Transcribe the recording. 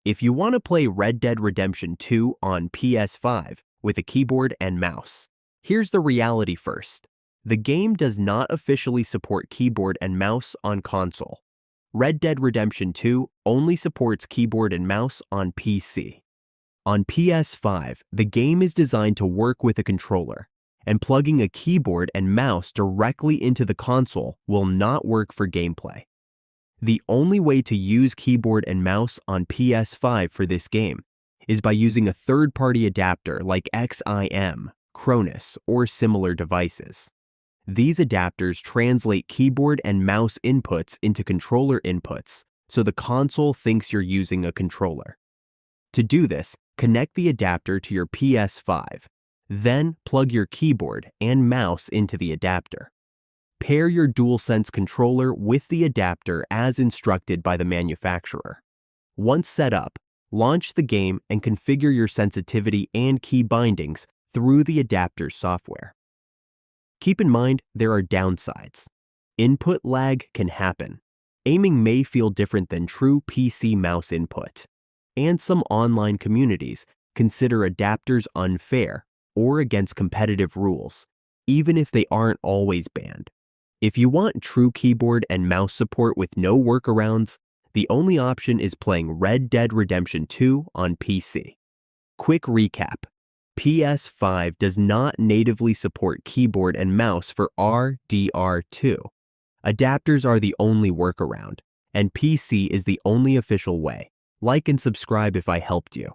If you want to play Red Dead Redemption 2 on PS5 with a keyboard and mouse, here's the reality first. The game does not officially support keyboard and mouse on console. Red Dead Redemption 2 only supports keyboard and mouse on PC. On PS5, the game is designed to work with a controller, and plugging a keyboard and mouse directly into the console will not work for gameplay. The only way to use keyboard and mouse on PS5 for this game is by using a third-party adapter like XIM, Cronus, or similar devices. These adapters translate keyboard and mouse inputs into controller inputs, so the console thinks you're using a controller. To do this, connect the adapter to your PS5, then plug your keyboard and mouse into the adapter. Pair your DualSense controller with the adapter as instructed by the manufacturer. Once set up, launch the game and configure your sensitivity and key bindings through the adapter's software. Keep in mind there are downsides. Input lag can happen. Aiming may feel different than true PC mouse input. And some online communities consider adapters unfair or against competitive rules, even if they aren't always banned. If you want true keyboard and mouse support with no workarounds, the only option is playing Red Dead Redemption 2 on PC. Quick recap. PS5 does not natively support keyboard and mouse for RDR2. Adapters are the only workaround, and PC is the only official way. Like and subscribe if I helped you.